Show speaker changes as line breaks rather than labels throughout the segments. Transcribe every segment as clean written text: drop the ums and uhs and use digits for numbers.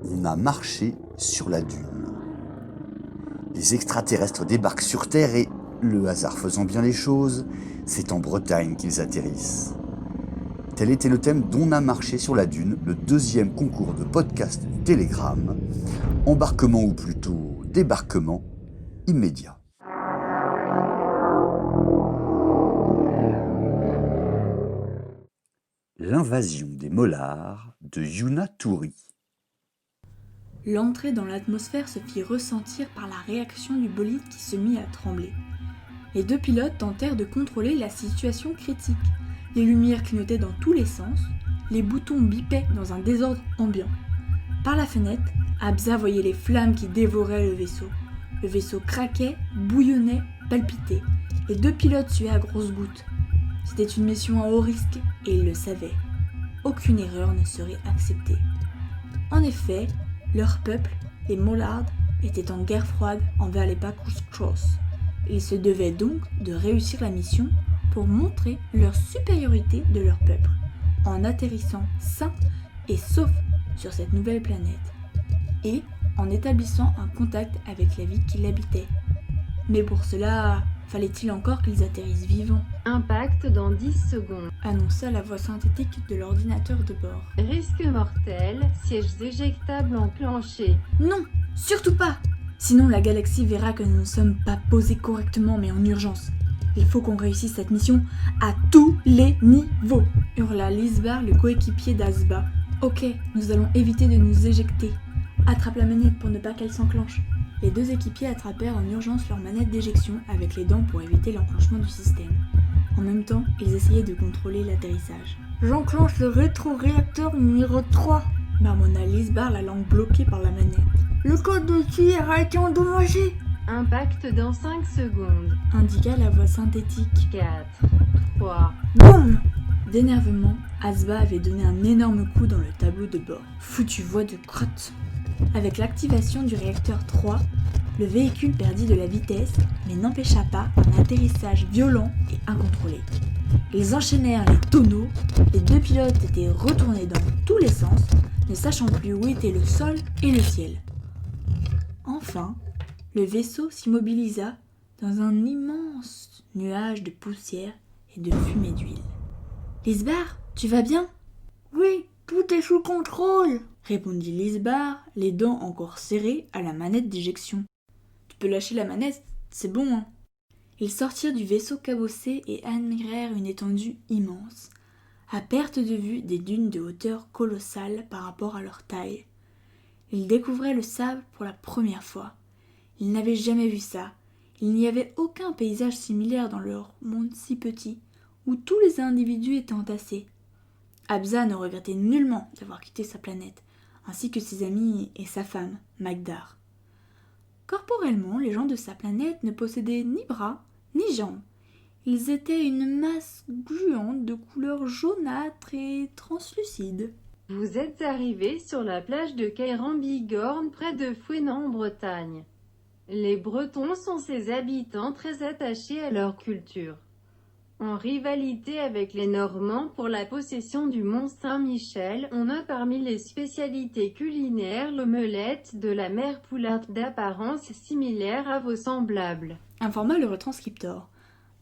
On a marché sur la dune. Les extraterrestres débarquent sur Terre et, le hasard faisant bien les choses, c'est en Bretagne qu'ils atterrissent. Tel était le thème d'On a marché sur la dune, le deuxième concours de podcast du Télégramme. Embarquement ou plutôt débarquement immédiat. L'invasion des molars de Yuna Touri.
L'entrée dans l'atmosphère se fit ressentir par la réaction du bolide qui se mit à trembler. Les deux pilotes tentèrent de contrôler la situation critique. Les lumières clignotaient dans tous les sens, les boutons bipaient dans un désordre ambiant. Par la fenêtre, Abza voyait les flammes qui dévoraient le vaisseau. Le vaisseau craquait, bouillonnait, palpitait. Les deux pilotes suaient à grosses gouttes. C'était une mission à haut risque et ils le savaient. Aucune erreur ne serait acceptée. En effet, leur peuple, les Mollards, était en guerre froide envers les Bacchus Cross. Ils se devaient donc de réussir la mission pour montrer leur supériorité de leur peuple, en atterrissant sains et saufs sur cette nouvelle planète, et en établissant un contact avec la vie qui l'habitait. Mais pour cela, fallait-il encore qu'ils atterrissent vivants ?
Impact dans 10 secondes.
Annonça la voix synthétique de l'ordinateur de bord.
Risque mortel, sièges éjectables enclenchés.
Non, surtout pas! Sinon la galaxie verra que nous ne sommes pas posés correctement mais en urgence. Il faut qu'on réussisse cette mission à tous les niveaux, hurla Lisbar, le coéquipier d'Azba. Ok, nous allons éviter de nous éjecter. Attrape la manette pour ne pas qu'elle s'enclenche. Les deux équipiers attrapèrent en urgence leur manette d'éjection avec les dents pour éviter l'enclenchement du système. En même temps, ils essayaient de contrôler l'atterrissage. J'enclenche le rétroréacteur numéro 3, marmonna Lisbar, la langue bloquée par la manette. Le code de tir a été endommagé,
Impact dans 5 secondes.
indiqua la voix synthétique.
4, 3.
Boum! D'énervement, Azba avait donné un énorme coup dans le tableau de bord. Foutue voix de crotte. Avec l'activation du réacteur 3, le véhicule perdit de la vitesse, mais n'empêcha pas un atterrissage violent et incontrôlé. Ils enchaînèrent les tonneaux, les deux pilotes étaient retournés dans tous les sens, ne sachant plus où était le sol et le ciel. Enfin, le vaisseau s'immobilisa dans un immense nuage de poussière et de fumée d'huile. Lisbar, tu vas bien ? Oui, tout est sous contrôle, répondit Lisbar, les dents encore serrées à la manette d'éjection. Tu peux lâcher la manette, c'est bon, hein. Ils sortirent du vaisseau cabossé et admirèrent une étendue immense, à perte de vue des dunes de hauteur colossale par rapport à leur taille. Ils découvraient le sable pour la première fois. Ils n'avaient jamais vu ça. Il n'y avait aucun paysage similaire dans leur monde si petit, où tous les individus étaient entassés. Abza ne regrettait nullement d'avoir quitté sa planète, ainsi que ses amis et sa femme, Magdar. Corporellement, les gens de sa planète ne possédaient ni bras, ni jambes. Ils étaient une masse gluante de couleur jaunâtre et translucide.
Vous êtes arrivés sur la plage de Cairn-Bigorne près de Fouesnant en Bretagne. Les Bretons sont ces habitants très attachés à leur culture. En rivalité avec les Normands pour la possession du Mont Saint-Michel, on a parmi les spécialités culinaires l'omelette de la mère Poulard d'apparence similaire à vos semblables.
Informa le retranscripteur,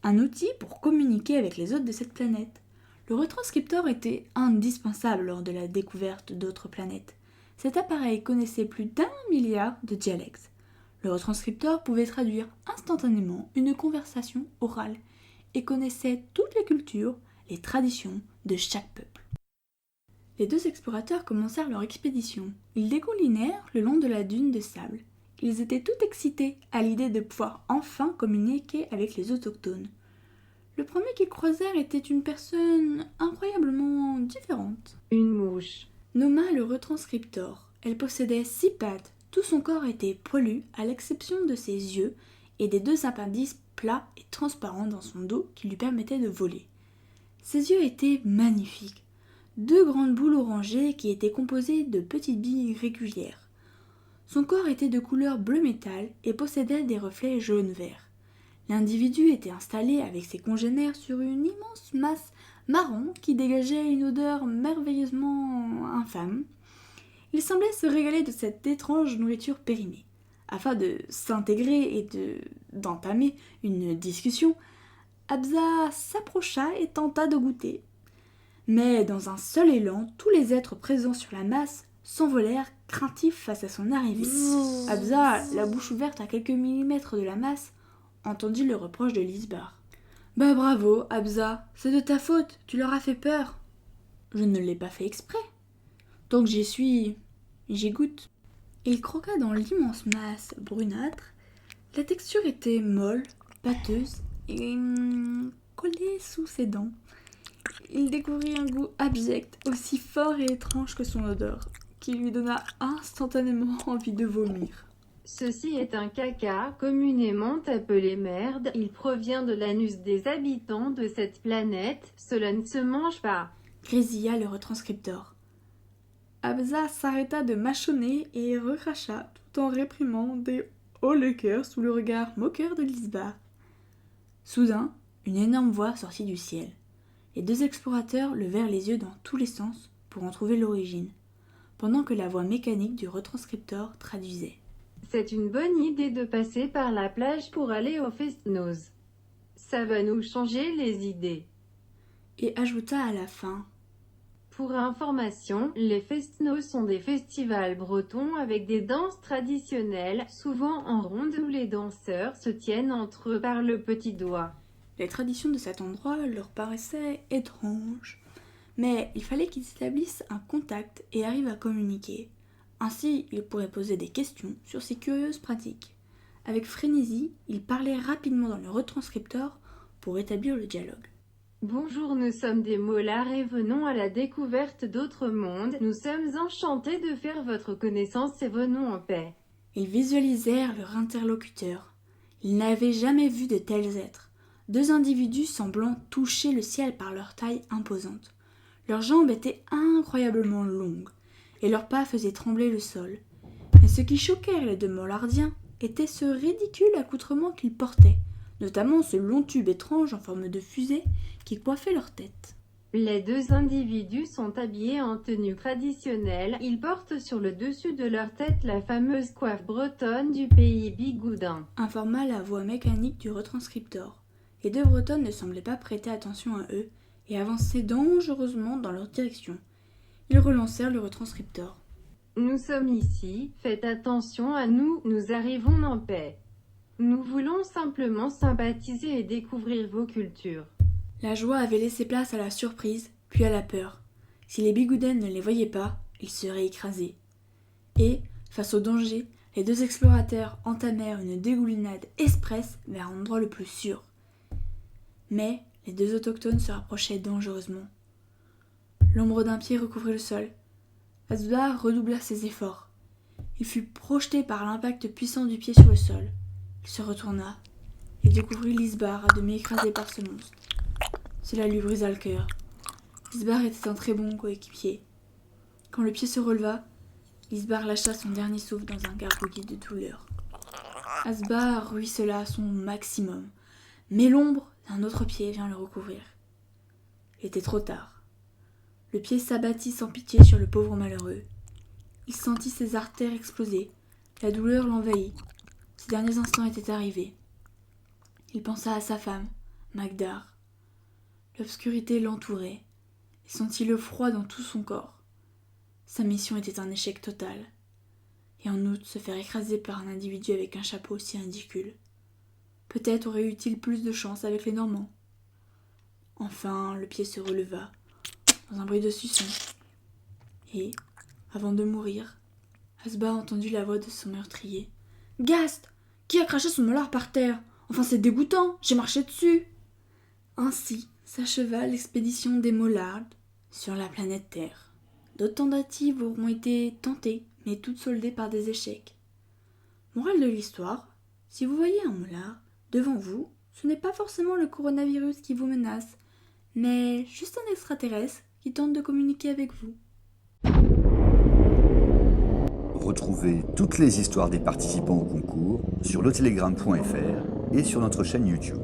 un outil pour communiquer avec les hôtes de cette planète. Le retranscripteur était indispensable lors de la découverte d'autres planètes. Cet appareil connaissait plus d'1 milliard de dialectes. Le retranscripteur pouvait traduire instantanément une conversation orale et connaissait toutes les cultures, les traditions de chaque peuple. Les deux explorateurs commencèrent leur expédition. Ils dégoulinèrent le long de la dune de sable. Ils étaient tout excités à l'idée de pouvoir enfin communiquer avec les autochtones. Le premier qu'ils croisèrent était une personne incroyablement différente.
Une mouche.
Nomma le retranscripteur. Elle possédait 6 pattes. Tout son corps était poilu, à l'exception de ses yeux et des 2 appendices plats et transparents dans son dos qui lui permettaient de voler. Ses yeux étaient magnifiques. 2 grandes boules orangées qui étaient composées de petites billes régulières. Son corps était de couleur bleu métal et possédait des reflets jaune-vert. L'individu était installé avec ses congénères sur une immense masse marron qui dégageait une odeur merveilleusement infâme. Il semblait se régaler de cette étrange nourriture périmée. Afin de s'intégrer et d'entamer une discussion, Abza s'approcha et tenta de goûter. Mais dans un seul élan, tous les êtres présents sur la masse s'envolèrent craintifs face à son arrivée. Abza, la bouche ouverte à quelques millimètres de la masse, entendit le reproche de Lisbar. « Bah bravo, Abza, c'est de ta faute, tu leur as fait peur. »« Je ne l'ai pas fait exprès. Tant que j'y suis, j'y goûte. » Il croqua dans l'immense masse brunâtre. La texture était molle, pâteuse et collée sous ses dents. Il découvrit un goût abject, aussi fort et étrange que son odeur, qui lui donna instantanément envie de vomir.
Ceci est un caca, communément appelé merde. Il provient de l'anus des habitants de cette planète. Cela ne se mange pas.
Grésilla le retranscripteur. Abza s'arrêta de mâchonner et recracha tout en réprimant des hauts le cœur sous le regard moqueur de Lisbar. Soudain, une énorme voix sortit du ciel. Les deux explorateurs levèrent les yeux dans tous les sens pour en trouver l'origine, pendant que la voix mécanique du retranscripteur traduisait.
C'est une bonne idée de passer par la plage pour aller au Fest-Noz. Ça va nous changer les idées.
Et ajouta à la fin.
Pour information, les Fest-Noz sont des festivals bretons avec des danses traditionnelles, souvent en ronde où les danseurs se tiennent entre eux par le petit doigt.
Les traditions de cet endroit leur paraissaient étranges, mais il fallait qu'ils établissent un contact et arrivent à communiquer. Ainsi, ils pourraient poser des questions sur ces curieuses pratiques. Avec frénésie, ils parlaient rapidement dans le retranscripteur pour établir le dialogue.
Bonjour, nous sommes des molars et venons à la découverte d'autres mondes. Nous sommes enchantés de faire votre connaissance et venons en paix.
Ils visualisèrent leur interlocuteur. Ils n'avaient jamais vu de tels êtres. Deux individus semblant toucher le ciel par leur taille imposante. Leurs jambes étaient incroyablement longues, et leurs pas faisaient trembler le sol. Mais ce qui choquait les deux mollardiens était ce ridicule accoutrement qu'ils portaient, notamment ce long tube étrange en forme de fusée qui coiffait leur tête.
Les deux individus sont habillés en tenue traditionnelle. Ils portent sur le dessus de leur tête la fameuse coiffe bretonne du pays bigoudin,
Informa la voix mécanique du retranscripteur. Les deux bretonnes ne semblaient pas prêter attention à eux et avançaient dangereusement dans leur direction. Ils relancèrent le retranscripteur.
Nous sommes ici, faites attention à nous, nous arrivons en paix. Nous voulons simplement sympathiser et découvrir vos cultures.
La joie avait laissé place à la surprise, puis à la peur. Si les bigoudens ne les voyaient pas, ils seraient écrasés. Et, face au danger, les deux explorateurs entamèrent une dégoulinade express vers l'endroit le plus sûr. Mais les deux autochtones se rapprochaient dangereusement. L'ombre d'un pied recouvrait le sol. Abza redoubla ses efforts. Il fut projeté par l'impact puissant du pied sur le sol. Il se retourna et découvrit Lisbar à demi écrasé par ce monstre. Cela lui brisa le cœur. Lisbar était un très bon coéquipier. Quand le pied se releva, Lisbar lâcha son dernier souffle dans un gargouillis de douleur. Asbar ruissela à son maximum, mais l'ombre d'un autre pied vient le recouvrir. Il était trop tard. Le pied s'abattit sans pitié sur le pauvre malheureux. Il sentit ses artères exploser. La douleur l'envahit. Ses derniers instants étaient arrivés. Il pensa à sa femme, Magdar. L'obscurité l'entourait. Il sentit le froid dans tout son corps. Sa mission était un échec total. Et en outre, se faire écraser par un individu avec un chapeau si ridicule. Peut-être aurait eu-il plus de chance avec les Normands. Enfin, le pied se releva, dans un bruit de suçon. Et, avant de mourir, Asba entendit la voix de son meurtrier. « Gast! Qui a craché son molar par terre? Enfin, c'est dégoûtant! J'ai marché dessus !» Ainsi s'acheva l'expédition des Mollards sur la planète Terre. D'autres tentatives auront été tentées, mais toutes soldées par des échecs. Morale de l'histoire, si vous voyez un mollard devant vous, ce n'est pas forcément le coronavirus qui vous menace, mais juste un extraterrestre qui tente de communiquer avec vous.
Retrouvez toutes les histoires des participants au concours sur letelegram.fr et sur notre chaîne YouTube.